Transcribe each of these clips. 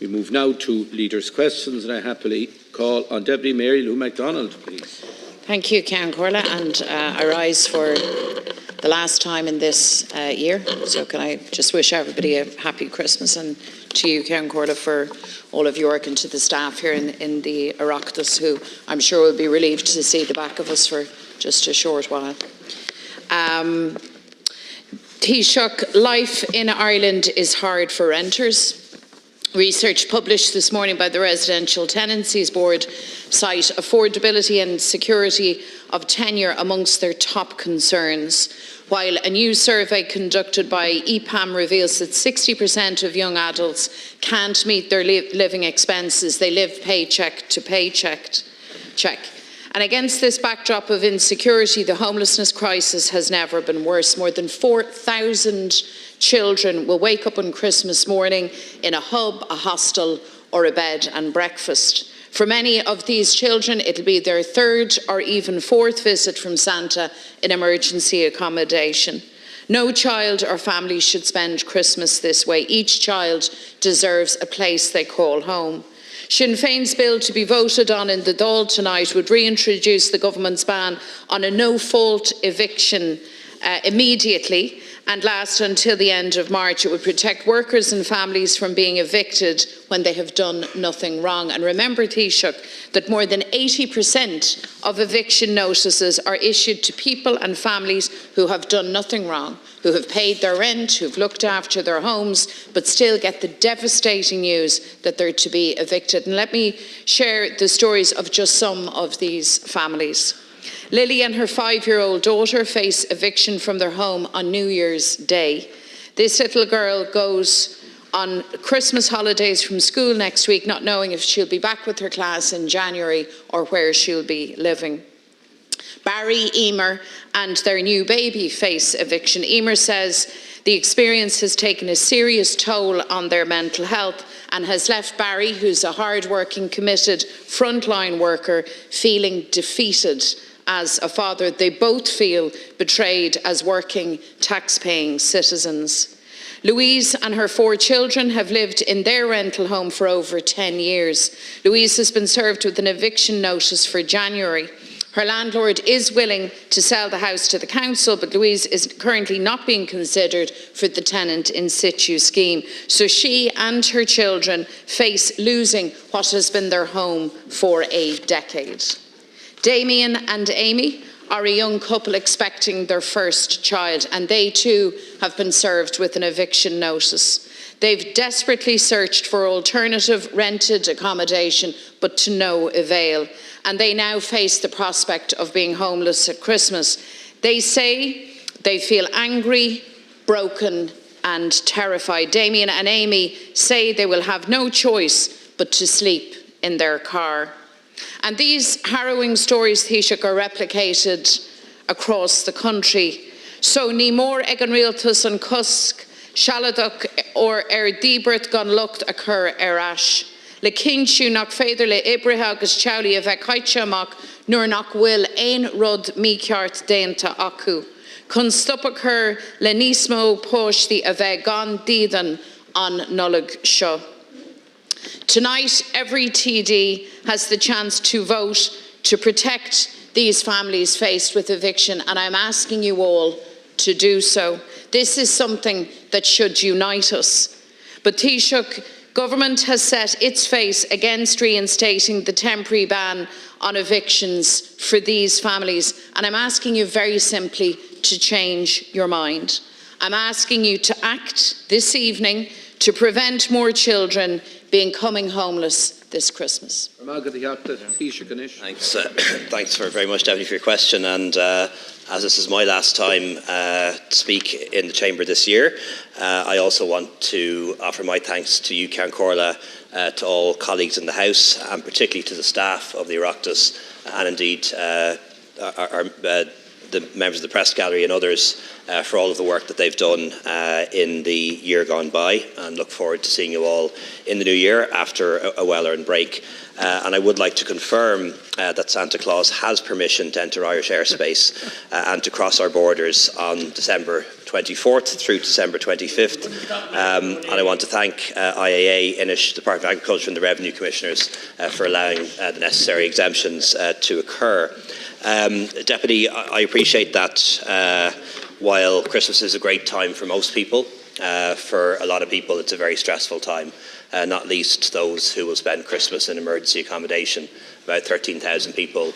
We move now to Leaders' Questions, and I happily call on Deputy Mary Lou MacDonald, please. Thank you, Ceann Comhairle, and I rise for the last time in this year. So can I just wish everybody a happy Christmas, and to you, Ceann Comhairle, for all of your work, and to the staff here in the Oireachtas, who I'm sure will be relieved to see the back of us for just a short while. Taoiseach, life in Ireland is hard for renters. Research published this morning by the Residential Tenancies Board cite affordability and security of tenure amongst their top concerns, while a new survey conducted by EPAM reveals that 60% of young adults can't meet their living expenses. They live paycheck to paycheck. And against this backdrop of insecurity, the homelessness crisis has never been worse. More than 4,000 children will wake up on Christmas morning in a hub, a hostel, or a bed and breakfast. For many of these children, it'll be their third or even fourth visit from Santa in emergency accommodation. No child or family should spend Christmas this way. Each child deserves a place they call home. Sinn Féin's bill to be voted on in the Dáil tonight would reintroduce the government's ban on a no-fault eviction immediately and last until the end of March. It would protect workers and families from being evicted when they have done nothing wrong. And remember, Taoiseach, that more than 80% of eviction notices are issued to people and families who have done nothing wrong, who have paid their rent, who've looked after their homes, but still get the devastating news that they're to be evicted. And let me share the stories of just some of these families. Lily and her 5-year-old daughter face eviction from their home on New Year's Day. This little girl goes on Christmas holidays from school next week, not knowing if she'll be back with her class in January or where she'll be living. Barry, Emer and their new baby face eviction. Emer says the experience has taken a serious toll on their mental health and has left Barry, who's a hard-working, committed frontline worker, feeling defeated as a father. They both feel betrayed as working, tax-paying citizens. Louise and her 4 children have lived in their rental home for over 10 years. Louise has been served with an eviction notice for January. Her landlord is willing to sell the house to the council, but Louise is currently not being considered for the tenant in situ scheme. So she and her children face losing what has been their home for a decade. Damien and Amy are a young couple expecting their first child, and they too have been served with an eviction notice. They've desperately searched for alternative rented accommodation, but to no avail, and they now face the prospect of being homeless at Christmas. They say they feel angry, broken and terrified. Damien and Amy say they will have no choice but to sleep in their car. And these harrowing stories, Taoiseach, are replicated across the country. So ní mór ag an rialtas an cusc, Shaladach or Dibert gan lucht a chur ash. Le cinsú nach féidir le ibrithe agus teaghlaí a bheith caite amach nuair nach bhfuil ein rud míceart déanta acu. Chun stop a chur le níos mó póistí a bheith gan díodan an nullag seo. Tonight, every TD has the chance to vote to protect these families faced with eviction, and I'm asking you all to do so. This is something that should unite us. But Taoiseach, government has set its face against reinstating the temporary ban on evictions for these families, and I'm asking you very simply to change your mind. I'm asking you to act this evening to prevent more children becoming homeless this Christmas. Thanks very much, Deputy, for your question. And as this is my last time to speak in the Chamber this year, I also want to offer my thanks to you, Ceann Comhairle, to all colleagues in the House, and particularly to the staff of the Oireachtas, and indeed the members of the press gallery and others for all of the work that they've done in the year gone by, and look forward to seeing you all in the new year after a well-earned break. And I would like to confirm that Santa Claus has permission to enter Irish airspace and to cross our borders on December 24th through December 25th. And I want to thank IAA, Inish, Department of Agriculture and the Revenue Commissioners for allowing the necessary exemptions to occur. Deputy, I appreciate that while Christmas is a great time for most people, for a lot of people it's a very stressful time, not least those who will spend Christmas in emergency accommodation, about 13,000 people,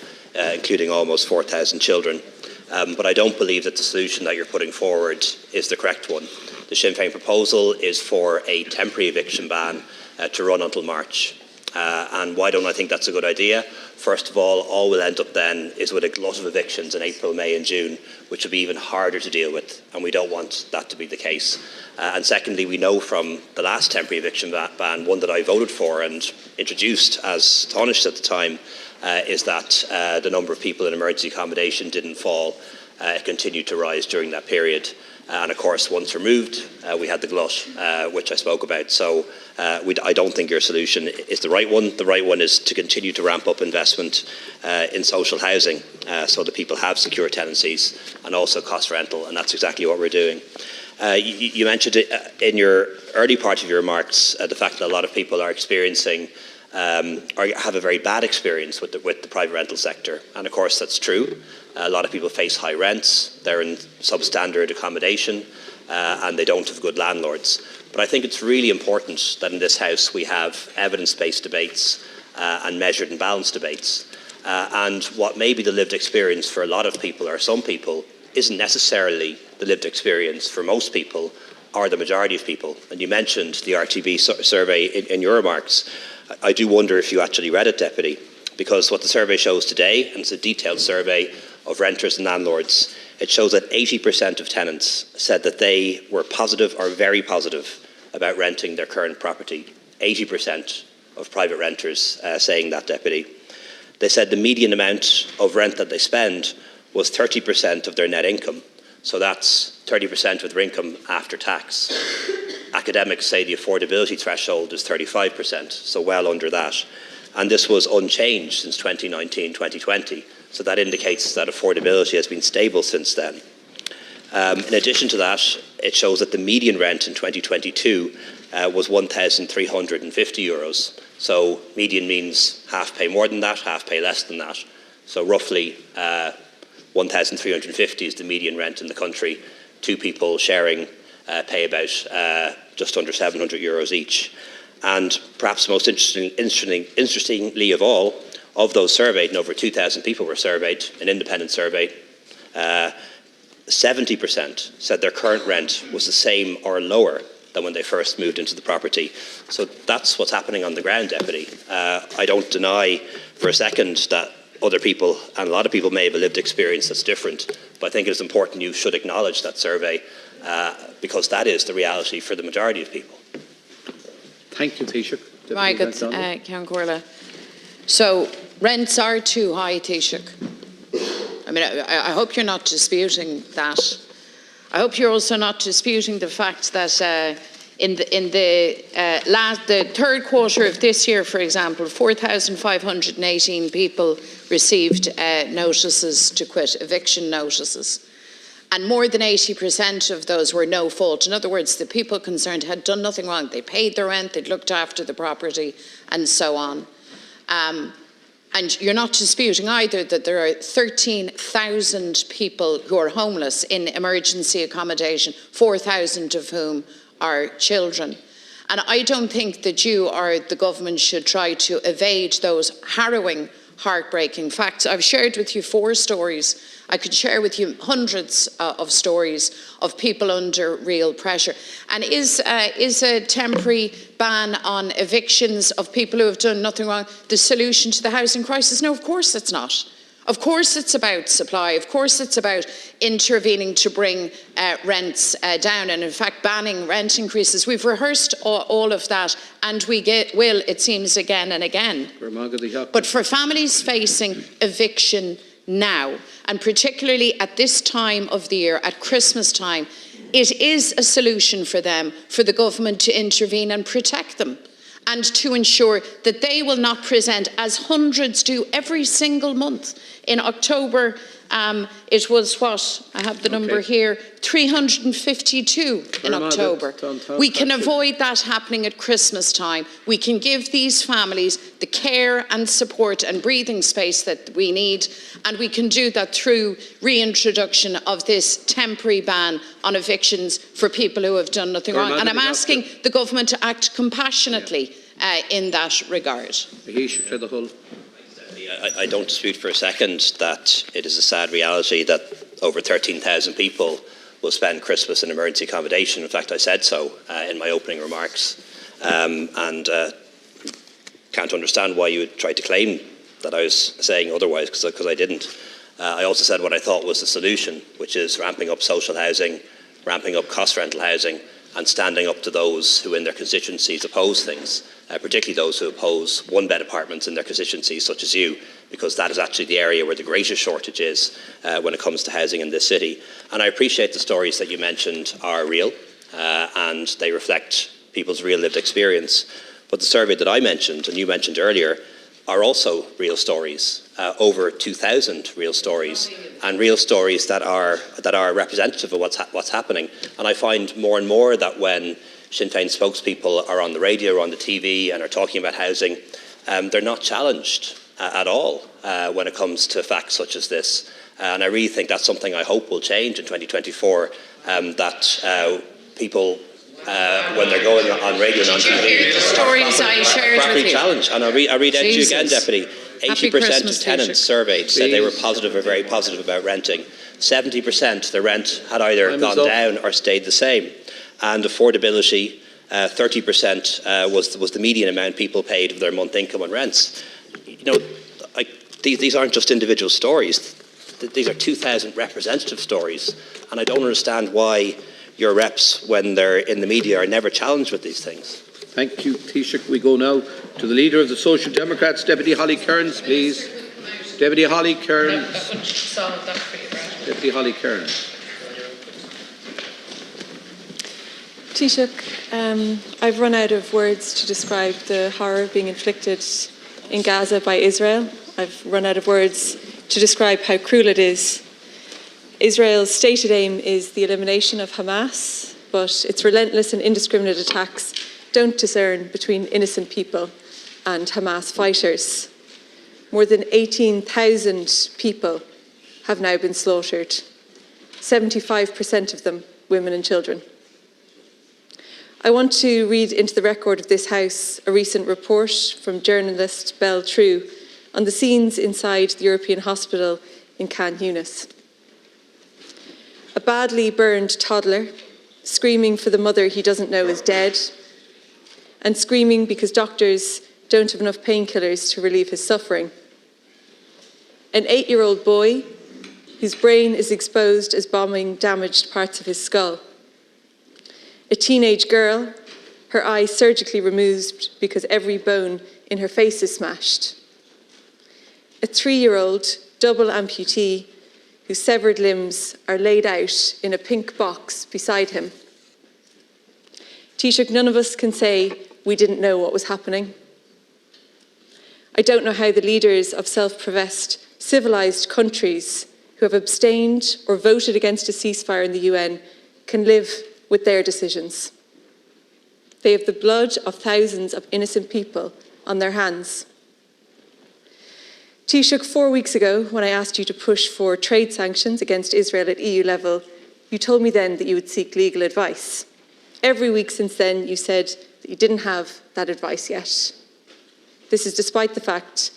including almost 4,000 children. But I don't believe that the solution that you're putting forward is the correct one. The Sinn Féin proposal is for a temporary eviction ban to run until March. And why don't I think that's a good idea? First of all we'll end up then is with a glut of evictions in April, May and June, which will be even harder to deal with, and we don't want that to be the case. And secondly, we know from the last temporary eviction ban, one that I voted for and introduced as Taoiseach at the time, is that the number of people in emergency accommodation didn't fall. It continued to rise during that period. And of course, once removed, we had the glut, which I spoke about. So I don't think your solution is the right one. The right one is to continue to ramp up investment in social housing so that people have secure tenancies and also cost rental, and that's exactly what we're doing. You mentioned it in your early part of your remarks, the fact that a lot of people are experiencing or have a very bad experience with the private rental sector. And of course, that's true. A lot of people face high rents, they're in substandard accommodation, and they don't have good landlords. But I think it's really important that in this House we have evidence-based debates and measured and balanced debates. And what may be the lived experience for a lot of people or some people isn't necessarily the lived experience for most people or the majority of people. And you mentioned the RTB survey in your remarks. I do wonder if you actually read it, Deputy, because what the survey shows today, and it's a detailed survey of renters and landlords, it shows that 80% of tenants said that they were positive or very positive about renting their current property. 80% of private renters saying that, Deputy. They said the median amount of rent that they spend was 30% of their net income. So that's 30% of their income after tax. Academics say the affordability threshold is 35%, so well under that. And this was unchanged since 2019-2020. So that indicates that affordability has been stable since then. In addition to that, it shows that the median rent in 2022 was €1,350. So median means half pay more than that, half pay less than that. So roughly 1,350 is the median rent in the country. Two people sharing pay about just under €700 each. And perhaps most interestingly of all, of those surveyed, and over 2,000 people were surveyed, an independent survey, 70% said their current rent was the same or lower than when they first moved into the property. So that's what's happening on the ground, Deputy. I don't deny for a second that other people, and a lot of people may have a lived experience that's different, but I think it's important you should acknowledge that survey because that is the reality for the majority of people. Thank you, Taoiseach. Very good, Ceann Comhairle. So rents are too high, Taoiseach. I mean, I hope you're not disputing that. I hope you're also not disputing the fact that in the third quarter of this year, for example, 4,518 people received notices to quit, eviction notices. And more than 80% of those were no fault. In other words, the people concerned had done nothing wrong. They paid their rent, they'd looked after the property, and so on. And you're not disputing either that there are 13,000 people who are homeless in emergency accommodation, 4,000 of whom are children. And I don't think that you or the government should try to evade those harrowing, heartbreaking facts. I've shared with you 4 stories. I could share with you hundreds of stories of people under real pressure. And is a temporary ban on evictions of people who have done nothing wrong the solution to the housing crisis? No, of course it's not. Of course it's about supply. Of course it's about intervening to bring rents down and in fact banning rent increases. We've rehearsed all of that and we will, it seems, again and again. But for families facing eviction now, and particularly at this time of the year, at Christmas time, it is a solution for them, for the government to intervene and protect them, and to ensure that they will not present, as hundreds do every single month. In October, it was what? I have the number here, 352 in October. We can avoid that happening at Christmas time. We can give these families the care and support and breathing space that we need, and we can do that through reintroduction of this temporary ban on evictions for people who have done nothing wrong. And I'm asking the government to act compassionately in that regard. I don't dispute for a second that it is a sad reality that over 13,000 people will spend Christmas in emergency accommodation. In fact, I said so in my opening remarks, and can't understand why you would try to claim that I was saying otherwise, because I didn't. I also said what I thought was the solution, which is ramping up social housing, ramping up cost rental housing, and standing up to those who in their constituencies oppose things, particularly those who oppose one-bed apartments in their constituencies, such as you, because that is actually the area where the greatest shortage is when it comes to housing in this city. And I appreciate the stories that you mentioned are real, and they reflect people's real lived experience. But the survey that I mentioned, and you mentioned earlier, are also real stories, over 2,000 real stories, and real stories that are representative of what's happening. And I find more and more that when Sinn Féin spokespeople are on the radio or on the TV and are talking about housing, they're not challenged at all when it comes to facts such as this. And I really think that's something I hope will change in 2024, that people, when they're going on radio and on TV, the stories I shared with you. Challenge. And I'll read out to you again, Deputy. 80% of tenants surveyed said they were positive or very positive about renting. 70% the rent had either gone down or stayed the same. And affordability, 30% was the median amount people paid of their month income on rents. You know, these aren't just individual stories. These are 2,000 representative stories. And I don't understand why your reps, when they're in the media, are never challenged with these things. Thank you, Taoiseach. We go now to the Leader of the Social Democrats, Deputy Holly Kearns, please. Deputy Holly Kearns. Deputy Holly Kearns. Taoiseach, I've run out of words to describe the horror being inflicted in Gaza by Israel. I've run out of words to describe how cruel it is. Israel's stated aim is the elimination of Hamas, but its relentless and indiscriminate attacks don't discern between innocent people and Hamas fighters. More than 18,000 people have now been slaughtered, 75% of them women and children. I want to read into the record of this House a recent report from journalist Belle True on the scenes inside the European hospital in Khan Yunis. A badly burned toddler screaming for the mother he doesn't know is dead, and screaming because doctors don't have enough painkillers to relieve his suffering. An 8-year-old boy whose brain is exposed as bombing damaged parts of his skull. A teenage girl, her eye surgically removed because every bone in her face is smashed. A 3-year-old double amputee whose severed limbs are laid out in a pink box beside him. Taoiseach, none of us can say we didn't know what was happening. I don't know how the leaders of self-professed civilised countries who have abstained or voted against a ceasefire in the UN can live with their decisions. They have the blood of thousands of innocent people on their hands. Taoiseach, 4 weeks ago, when I asked you to push for trade sanctions against Israel at EU level, you told me then that you would seek legal advice. Every week since then, you said that you didn't have that advice yet. This is despite the fact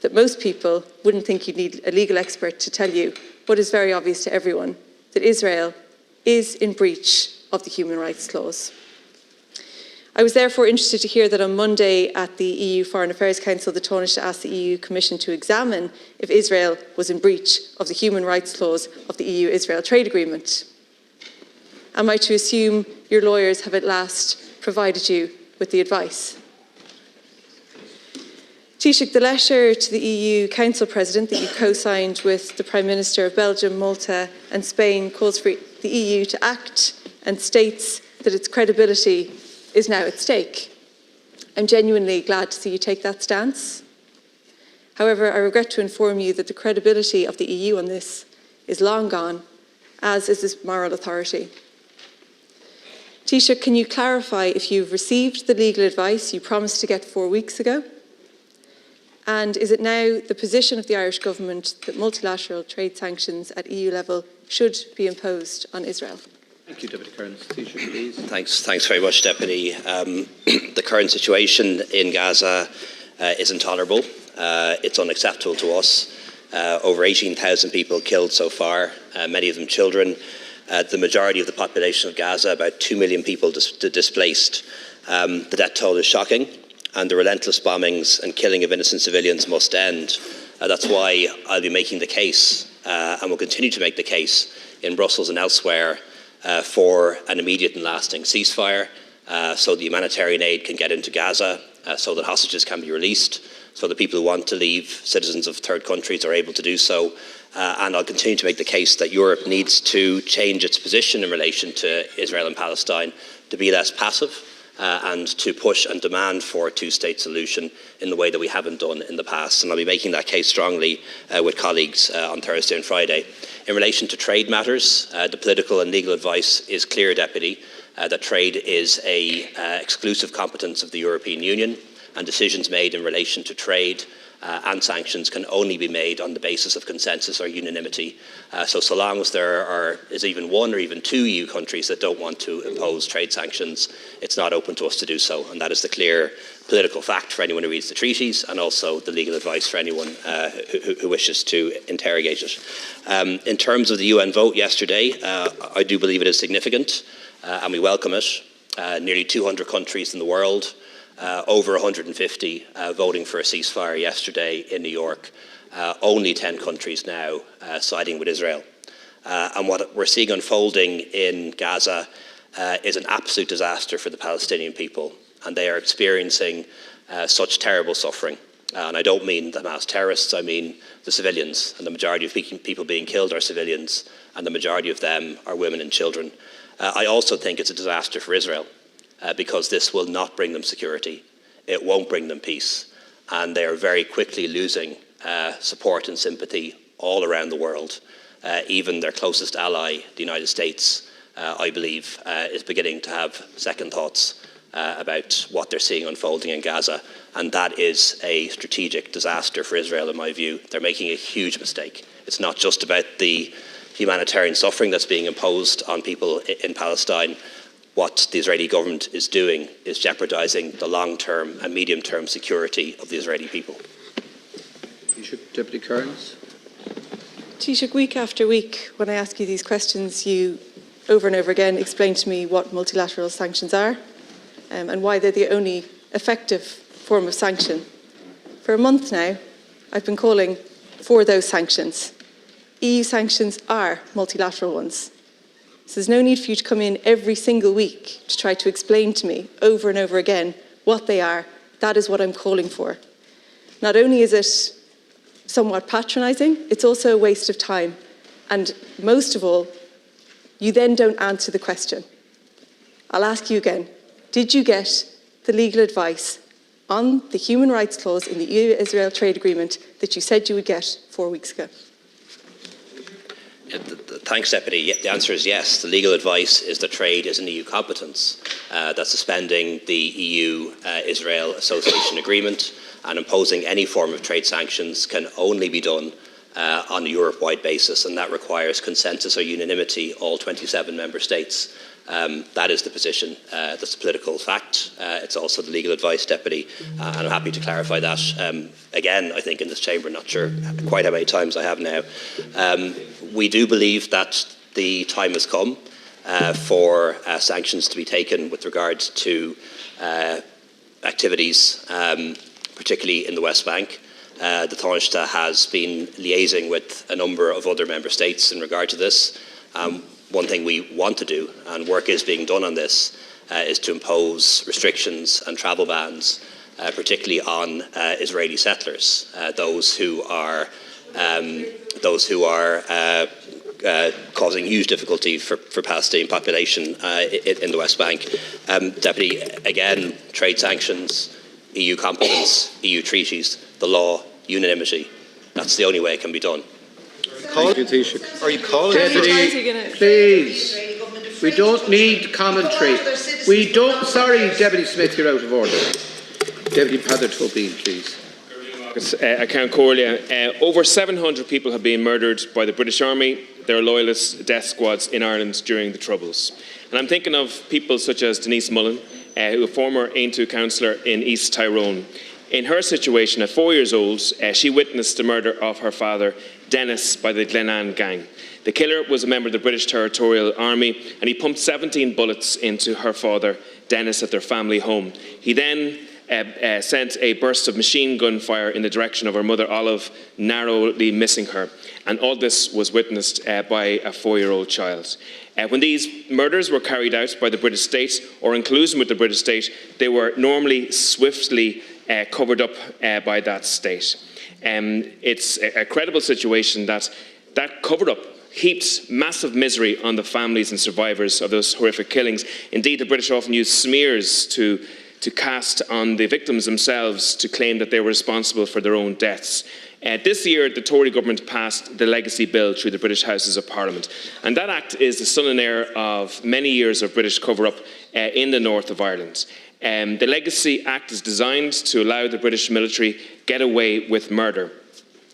that most people wouldn't think you'd need a legal expert to tell you what is very obvious to everyone, that Israel is in breach of the human rights clause. I was therefore interested to hear that on Monday at the EU Foreign Affairs Council, the Taoiseach asked the EU Commission to examine if Israel was in breach of the human rights clause of the EU-Israel trade agreement. Am I to assume your lawyers have at last provided you with the advice? Taoiseach, the letter to the EU Council President that you co-signed with the Prime Minister of Belgium, Malta and Spain calls for the EU to act and states that its credibility is now at stake. I'm genuinely glad to see you take that stance. However, I regret to inform you that the credibility of the EU on this is long gone, as is its moral authority. Taoiseach, can you clarify if you've received the legal advice you promised to get 4 weeks ago? And is it now the position of the Irish government that multilateral trade sanctions at EU level should be imposed on Israel? Thank you, Deputy Kearns. Taoiseach, please. Thanks very much, Deputy. The current situation in Gaza is intolerable. It's unacceptable to us. Over 18,000 people killed so far, many of them children. The majority of the population of Gaza, about 2 million people displaced. The death toll is shocking, and the relentless bombings and killing of innocent civilians must end. That's why I'll be making the case, and will continue to make the case in Brussels and elsewhere, for an immediate and lasting ceasefire, so the humanitarian aid can get into Gaza, so that hostages can be released, so that people who want to leave, citizens of third countries, are able to do so. And I'll continue to make the case that Europe needs to change its position in relation to Israel and Palestine, to be less passive, and to push and demand for a two-state solution in the way that we haven't done in the past. And I'll be making that case strongly with colleagues on Thursday and Friday. In relation to trade matters, the political and legal advice is clear, Deputy, that trade is an exclusive competence of the European Union, and decisions made in relation to trade and sanctions can only be made on the basis of consensus or unanimity. So long as there is even one or even two EU countries that don't want to impose trade sanctions, it's not open to us to do so. And that is the clear political fact for anyone who reads the treaties, and also the legal advice for anyone who wishes to interrogate it. In terms of the UN vote yesterday, I do believe it is significant, and we welcome it. Nearly 200 countries in the world, over 150 voting for a ceasefire yesterday in New York. Only 10 countries now siding with Israel. And what we're seeing unfolding in Gaza is an absolute disaster for the Palestinian people. And they are experiencing such terrible suffering. And I don't mean the mass terrorists, I mean the civilians. And the majority of people being killed are civilians, and the majority of them are women and children. I also think it's a disaster for Israel. Because this will not bring them security. It won't bring them peace. And they are very quickly losing support and sympathy all around the world. Even their closest ally, the United States, I believe, is beginning to have second thoughts about what they're seeing unfolding in Gaza. And that is a strategic disaster for Israel, in my view. They're making a huge mistake. It's not just about the humanitarian suffering that's being imposed on people in Palestine. What the Israeli government is doing is jeopardising the long-term and medium-term security of the Israeli people. Deputy Kearns. Taoiseach, week after week, when I ask you these questions, you over and over again explain to me what multilateral sanctions are and why they're the only effective form of sanction. For a month now, I've been calling for those sanctions. EU sanctions are multilateral ones. So there's no need for you to come in every single week to try to explain to me over and over again what they are. That is what I'm calling for. Not only is it somewhat patronising, it's also a waste of time. And most of all, you then don't answer the question. I'll ask you again, did you get the legal advice on the human rights clause in the EU-Israel trade agreement that you said you would get 4 weeks ago? Thanks, Deputy. The answer is yes. The legal advice is that trade is an EU competence, that suspending the EU-Israel Association Agreement and imposing any form of trade sanctions can only be done on a Europe-wide basis, and that requires consensus or unanimity, all 27 member states. That is the position. That's a political fact. It's also the legal advice, Deputy, and I'm happy to clarify that. Again, I think in this chamber, not sure quite how many times I have now. We do believe that the time has come for sanctions to be taken with regards to activities, particularly in the West Bank. The Taoiseach has been liaising with a number of other member states in regard to this. One thing we want to do, and work is being done on this, is to impose restrictions and travel bans particularly on Israeli settlers, those who are causing huge difficulty for Palestinian population in the West Bank. Deputy, again, trade sanctions, EU competence, EU treaties, the law, unanimity. That's the only way it can be done. Are you calling? Deputy, please. We don't need commentary. We don't. Sorry, Deputy Smith, you're out of order. Deputy Peadar Tóibín, please. Account Corlia, over 700 people have been murdered by the British Army, their loyalist death squads in Ireland during the Troubles. And I'm thinking of people such as Denise Mullen, who is a former Aontú councillor in East Tyrone. In her situation, at 4 years old, she witnessed the murder of her father, Dennis, by the Glenanne gang. The killer was a member of the British Territorial Army, and he pumped 17 bullets into her father, Dennis, at their family home. He then sent a burst of machine gun fire in the direction of her mother, Olive, narrowly missing her. And all this was witnessed by a 4-year-old child. When these murders were carried out by the British state, or in collusion with the British state, they were normally swiftly covered up by that state. It's a credible situation that cover-up heaped massive misery on the families and survivors of those horrific killings. Indeed, the British often used smears to cast on the victims themselves to claim that they were responsible for their own deaths. This year, the Tory government passed the Legacy Bill through the British Houses of Parliament. And that act is the son and heir of many years of British cover-up in the north of Ireland. The Legacy Act is designed to allow the British military get away with murder.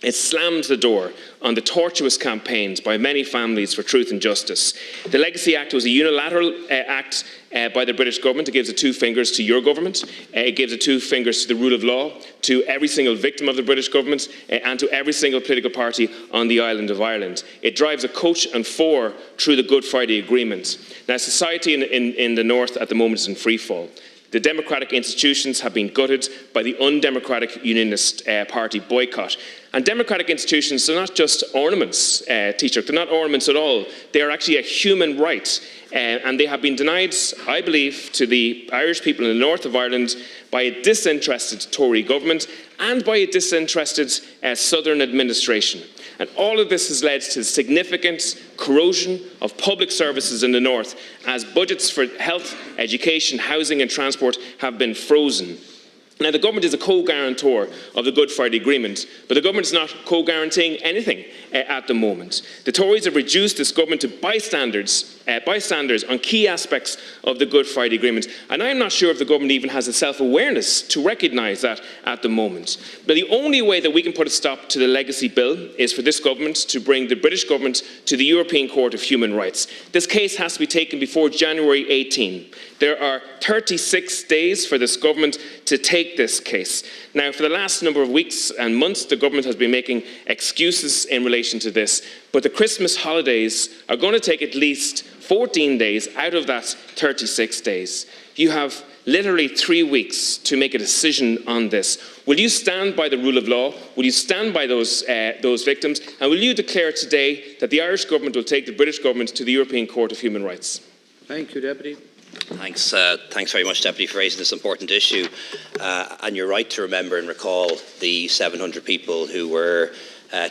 It slammed the door on the tortuous campaigns by many families for truth and justice. The Legacy Act was a unilateral act by the British government. It gives the two fingers to your government. It gives the two fingers to the rule of law, to every single victim of the British government, and to every single political party on the island of Ireland. It drives a coach and four through the Good Friday Agreement. Now, society in the north at the moment is in freefall. The democratic institutions have been gutted by the undemocratic Unionist Party boycott. And democratic institutions are not just ornaments, Taoiseach. They're not ornaments at all. They are actually a human right. And they have been denied, I believe, to the Irish people in the north of Ireland by a disinterested Tory government and by a disinterested Southern administration. And all of this has led to significant corrosion of public services in the north as budgets for health, education, housing and transport have been frozen. Now, the government is a co-guarantor of the Good Friday Agreement, but the government is not co-guaranteeing anything at the moment. The Tories have reduced this government to bystanders on key aspects of the Good Friday Agreement, and I'm not sure if the government even has the self-awareness to recognise that at the moment. But the only way that we can put a stop to the Legacy Bill is for this government to bring the British government to the European Court of Human Rights. This case has to be taken before January 18. There are 36 days for this government to take this case. Now, for the last number of weeks and months, the government has been making excuses in relation to this, but the Christmas holidays are going to take at least 14 days out of that 36 days. You have literally 3 weeks to make a decision on this. Will you stand by the rule of law? Will you stand by those victims? And will you declare today that the Irish government will take the British government to the European Court of Human Rights? Thank you, Deputy. Thanks very much, Deputy, for raising this important issue. And you're right to remember and recall the 700 people who were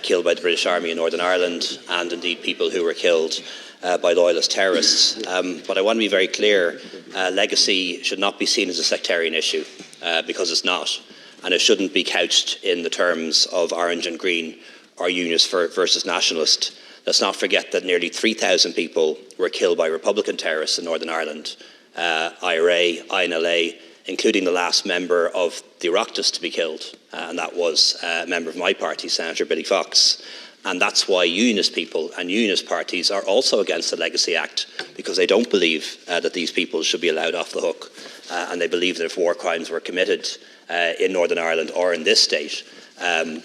killed by the British Army in Northern Ireland, and indeed people who were killed by loyalist terrorists. But I want to be very clear, legacy should not be seen as a sectarian issue, because it's not. And it shouldn't be couched in the terms of orange and green or unionist versus nationalist. Let's not forget that nearly 3,000 people were killed by Republican terrorists in Northern Ireland, IRA, INLA, including the last member of the Oireachtas to be killed, and that was a member of my party, Senator Billy Fox. And that's why unionist people and unionist parties are also against the Legacy Act, because they don't believe that these people should be allowed off the hook, and they believe that if war crimes were committed in Northern Ireland or in this state,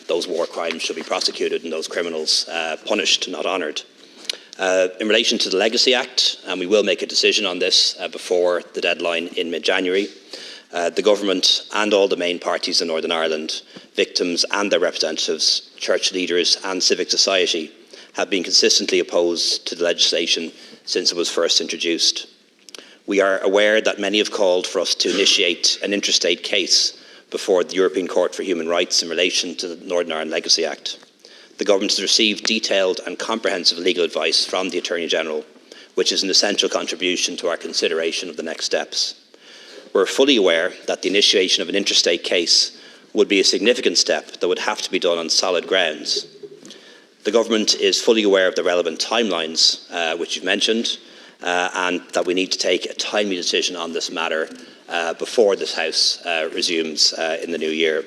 those war crimes should be prosecuted and those criminals punished, not honoured. In relation to the Legacy Act, and we will make a decision on this before the deadline in mid-January, the government and all the main parties in Northern Ireland, victims and their representatives, church leaders and civic society have been consistently opposed to the legislation since it was first introduced. We are aware that many have called for us to initiate an interstate case, before the European Court for Human Rights in relation to the Northern Ireland Legacy Act. The Government has received detailed and comprehensive legal advice from the Attorney-General, which is an essential contribution to our consideration of the next steps. We're fully aware that the initiation of an interstate case would be a significant step that would have to be done on solid grounds. The Government is fully aware of the relevant timelines, which you've mentioned, and that we need to take a timely decision on this matter before this House resumes in the new year.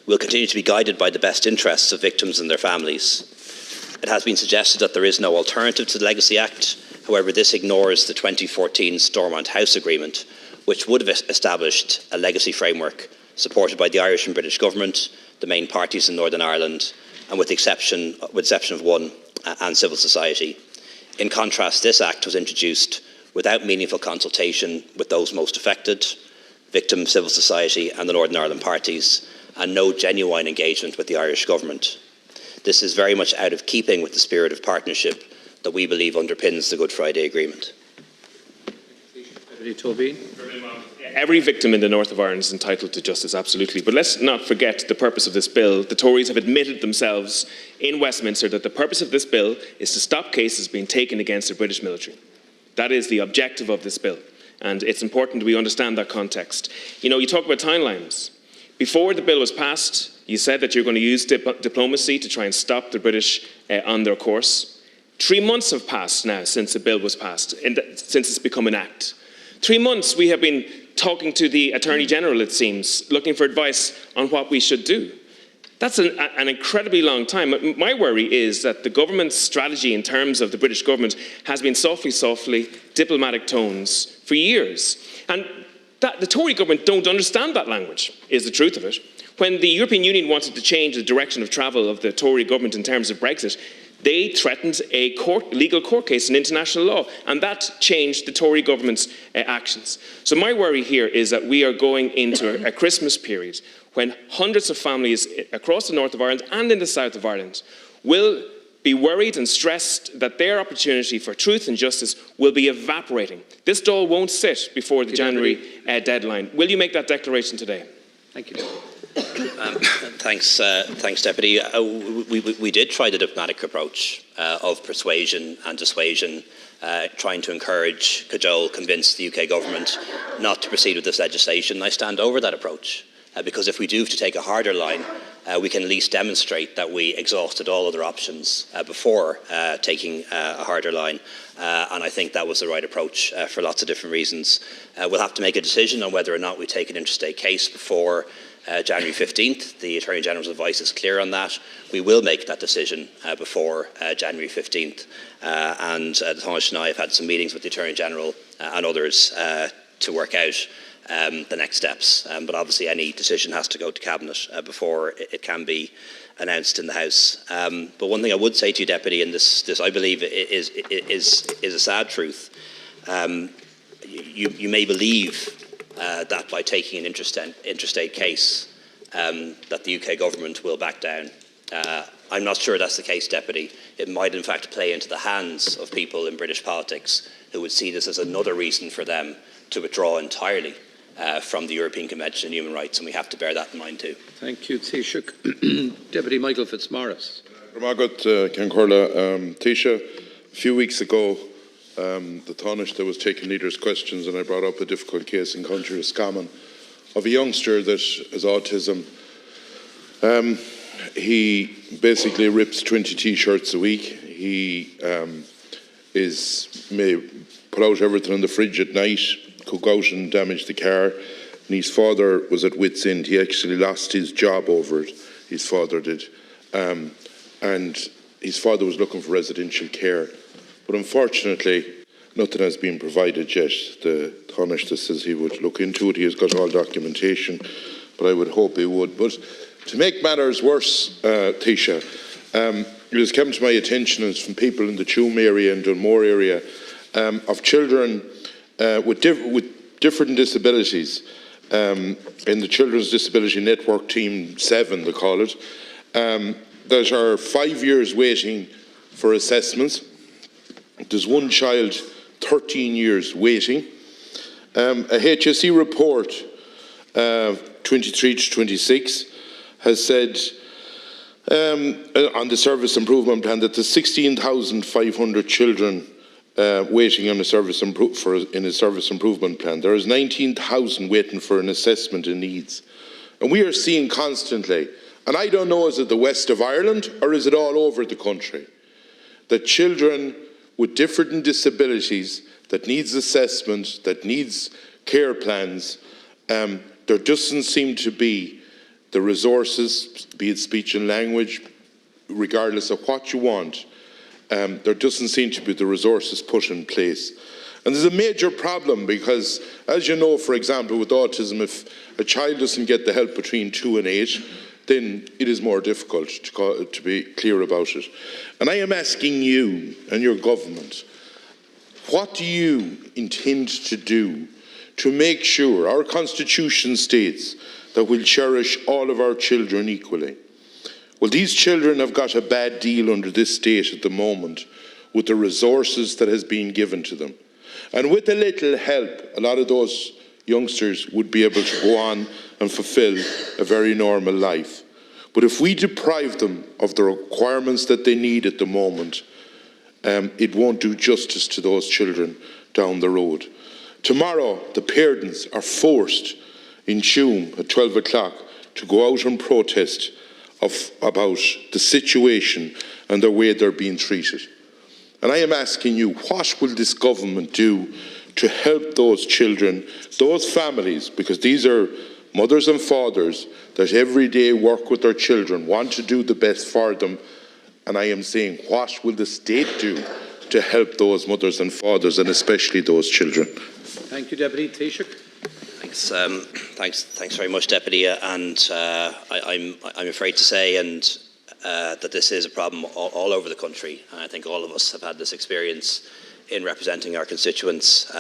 We'll continue to be guided by the best interests of victims and their families. It has been suggested that there is no alternative to the Legacy Act. However, this ignores the 2014 Stormont House Agreement, which would have established a legacy framework supported by the Irish and British Government, the main parties in Northern Ireland, and with the exception of one, and civil society. In contrast, this Act was introduced without meaningful consultation with those most affected, victims, civil society and the Northern Ireland parties, and no genuine engagement with the Irish Government. This is very much out of keeping with the spirit of partnership that we believe underpins the Good Friday Agreement. Tóibín. Every victim in the north of Ireland is entitled to justice, absolutely. But let's not forget the purpose of this bill. The Tories have admitted themselves in Westminster that the purpose of this bill is to stop cases being taken against the British military. That is the objective of this bill. And it's important we understand that context. You know, you talk about timelines. Before the bill was passed, you said that you're going to use diplomacy to try and stop the British on their course. 3 months have passed now since the bill was passed, since it's become an act. 3 months we have been talking to the Attorney-General, it seems, looking for advice on what we should do. That's an incredibly long time. My worry is that the government's strategy in terms of the British government has been softly, diplomatic tones for years. And that the Tory government don't understand that language, is the truth of it. When the European Union wanted to change the direction of travel of the Tory government in terms of Brexit, they threatened a legal court case in international law, and that changed the Tory government's actions. So my worry here is that we are going into a Christmas period when hundreds of families across the north of Ireland and in the south of Ireland will be worried and stressed that their opportunity for truth and justice will be evaporating. This Dáil won't sit before the January deadline. Will you make that declaration today? Thank you. Thanks, Deputy. We did try the diplomatic approach of persuasion and dissuasion, trying to encourage, cajole, convince the UK government not to proceed with this legislation. I stand over that approach because if we do have to take a harder line, we can at least demonstrate that we exhausted all other options before taking a harder line. And I think that was the right approach for lots of different reasons. We'll have to make a decision on whether or not we take an interstate case before January 15th. The Attorney-General's advice is clear on that. We will make that decision before January 15th. And the Taoiseach and I have had some meetings with the Attorney-General and others to work out the next steps. But obviously any decision has to go to Cabinet before it can be announced in the House. But one thing I would say to you, Deputy, and this I believe is a sad truth. You may believe that by taking an interstate case that the UK government will back down. I'm not sure that's the case, Deputy. It might in fact play into the hands of people in British politics who would see this as another reason for them to withdraw entirely from the European Convention on Human Rights, and we have to bear that in mind too. Thank you, Taoiseach. Deputy Michael Fitzmaurice. Taoiseach, a few weeks ago, the Taoiseach was taking leaders' questions, and I brought up a difficult case in County Roscommon of a youngster that has autism. He basically rips 20 T-shirts a week. He may put out everything in the fridge at night, cook out and damage the car. And his father was at wit's end. He actually lost his job over it. His father did. And his father was looking for residential care. But unfortunately, nothing has been provided yet. The Taoiseach says he would look into it. He has got all documentation, but I would hope he would. But to make matters worse, Taoiseach, it has come to my attention, and it's from people in the Tuam area and Dunmore area, of children with different disabilities. In the Children's Disability Network Team 7, they call it, that are 5 years waiting for assessments. There's one child 13 years waiting. A HSE report 2 23 to 26 has said on the service improvement plan that there's 16,500 children waiting on in a service improvement plan. There is 19,000 waiting for an assessment in needs. And we are seeing constantly, and I don't know, is it the west of Ireland or is it all over the country, that children with different disabilities that needs assessment, that needs care plans, there doesn't seem to be the resources, be it speech and language, regardless of what you want, there doesn't seem to be the resources put in place. And there's a major problem because, as you know, for example, with autism, if a child doesn't get the help between 2 and 8, then it is more difficult to be clear about it. And I am asking you and your government, what do you intend to do to make sure our Constitution states that we'll cherish all of our children equally? Well, these children have got a bad deal under this state at the moment with the resources that has been given to them. And with a little help, a lot of those youngsters would be able to go on and fulfill a very normal life. But if we deprive them of the requirements that they need at the moment, it won't do justice to those children down the road. Tomorrow, the parents are forced in Tuam at 12 o'clock to go out and protest about the situation and the way they're being treated. And I am asking you, what will this government do to help those children, those families, because these are mothers and fathers that every day work with their children, want to do the best for them. And I am saying, what will the state do to help those mothers and fathers, and especially those children? Thank you, Deputy Taoiseach. Thanks very much, Deputy. And I'm afraid to say that this is a problem all over the country. And I think all of us have had this experience in representing our constituents,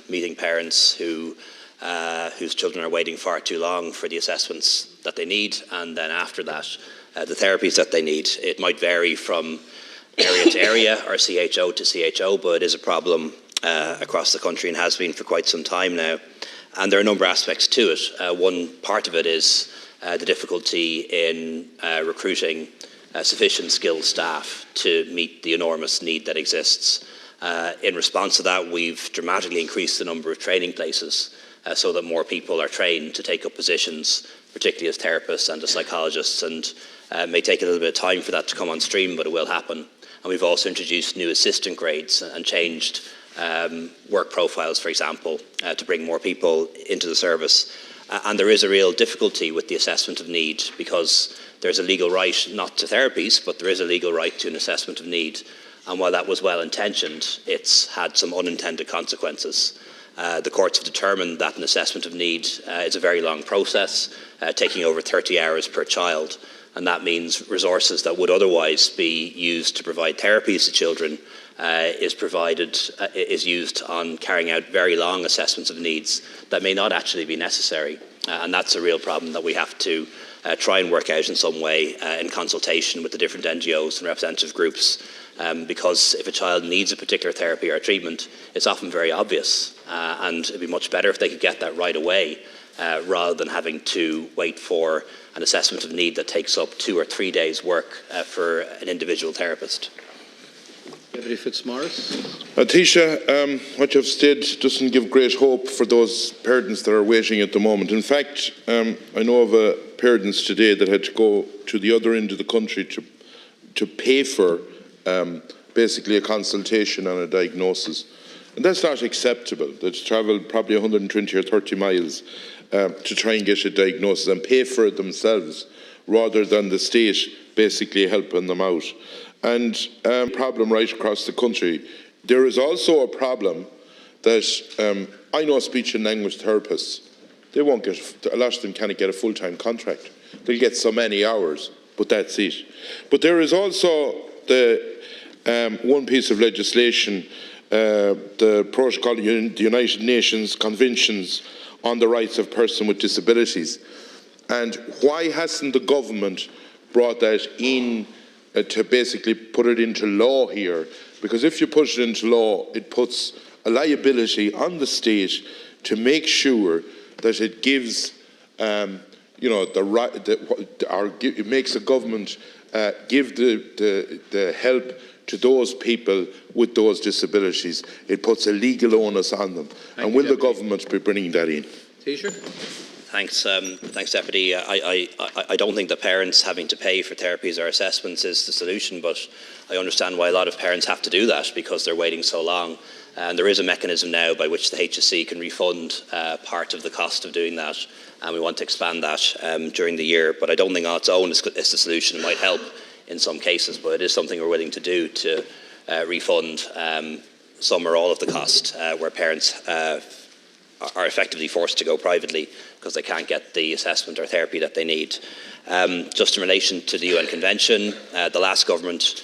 meeting parents whose children are waiting far too long for the assessments that they need, and then after that, the therapies that they need. It might vary from area to area or CHO to CHO, but it is a problem across the country and has been for quite some time now. And there are a number of aspects to it. One part of it is the difficulty in recruiting sufficient skilled staff to meet the enormous need that exists. In response to that, we've dramatically increased the number of training places so that more people are trained to take up positions, particularly as therapists and as psychologists, and it may take a little bit of time for that to come on stream, but it will happen. And we've also introduced new assistant grades and changed work profiles, for example, to bring more people into the service. And there is a real difficulty with the assessment of need, because there's a legal right not to therapies, but there is a legal right to an assessment of need. And while that was well-intentioned, it's had some unintended consequences. The courts have determined that an assessment of need is a very long process, taking over 30 hours per child. And that means resources that would otherwise be used to provide therapies to children is used on carrying out very long assessments of needs that may not actually be necessary. And that's a real problem that we have to try and work out in some way in consultation with the different NGOs and representative groups. Because if a child needs a particular therapy or treatment, it's often very obvious. And it'd be much better if they could get that right away, rather than having to wait for an assessment of need that takes up 2 or 3 days' work for an individual therapist. Deputy Fitzmaurice. Taoiseach, what you've said doesn't give great hope for those parents that are waiting at the moment. In fact, I know of parents today that had to go to the other end of the country to pay for basically a consultation on a diagnosis. And that's not acceptable. They'd travel probably 120 or 30 miles to try and get a diagnosis and pay for it themselves, rather than the state basically helping them out. And problem right across the country. There is also a problem that I know speech and language therapists, they won't get, a lot of them can't get a full-time contract. They'll get so many hours, but that's it. But there is also the one piece of legislation, the protocol of the United Nations Conventions on the Rights of Persons with Disabilities. And why hasn't the government brought that in to basically put it into law here? Because if you put it into law, it puts a liability on the state to make sure that it gives the right, it makes the government give the help to those people with those disabilities. It puts a legal onus on them. And will the government be bringing that in? Taoiseach? Thanks, Deputy. I don't think that parents having to pay for therapies or assessments is the solution, but I understand why a lot of parents have to do that because they're waiting so long. And there is a mechanism now by which the HSE can refund part of the cost of doing that, and we want to expand that during the year. But I don't think on its own is the solution. It might help in some cases, but it is something we're willing to do to refund some or all of the cost where parents are effectively forced to go privately because they can't get the assessment or therapy that they need. Just in relation to the UN Convention, the last government,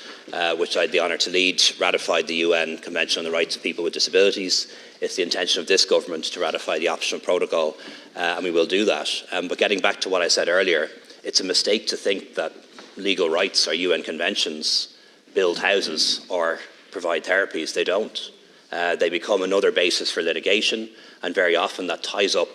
which I had the honour to lead, ratified the UN Convention on the Rights of People with Disabilities. It's the intention of this government to ratify the optional protocol, and we will do that. But getting back to what I said earlier, it's a mistake to think that legal rights or UN conventions build houses or provide therapies. They don't. They become another basis for litigation, and very often that ties up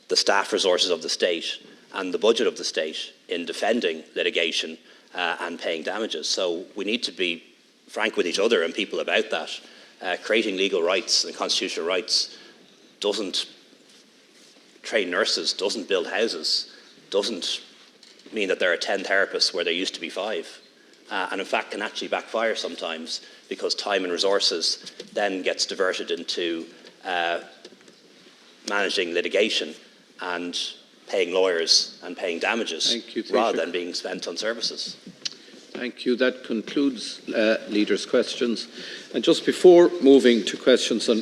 the staff resources of the state and the budget of the state in defending litigation and paying damages. So we need to be frank with each other and people about that. Creating legal rights and constitutional rights doesn't train nurses, doesn't build houses, doesn't mean that there are 10 therapists where there used to be 5. And in fact can actually backfire sometimes because time and resources then gets diverted into managing litigation and paying lawyers and paying damages rather than being spent on services. Thank you. That concludes leaders' questions. And just before moving to questions on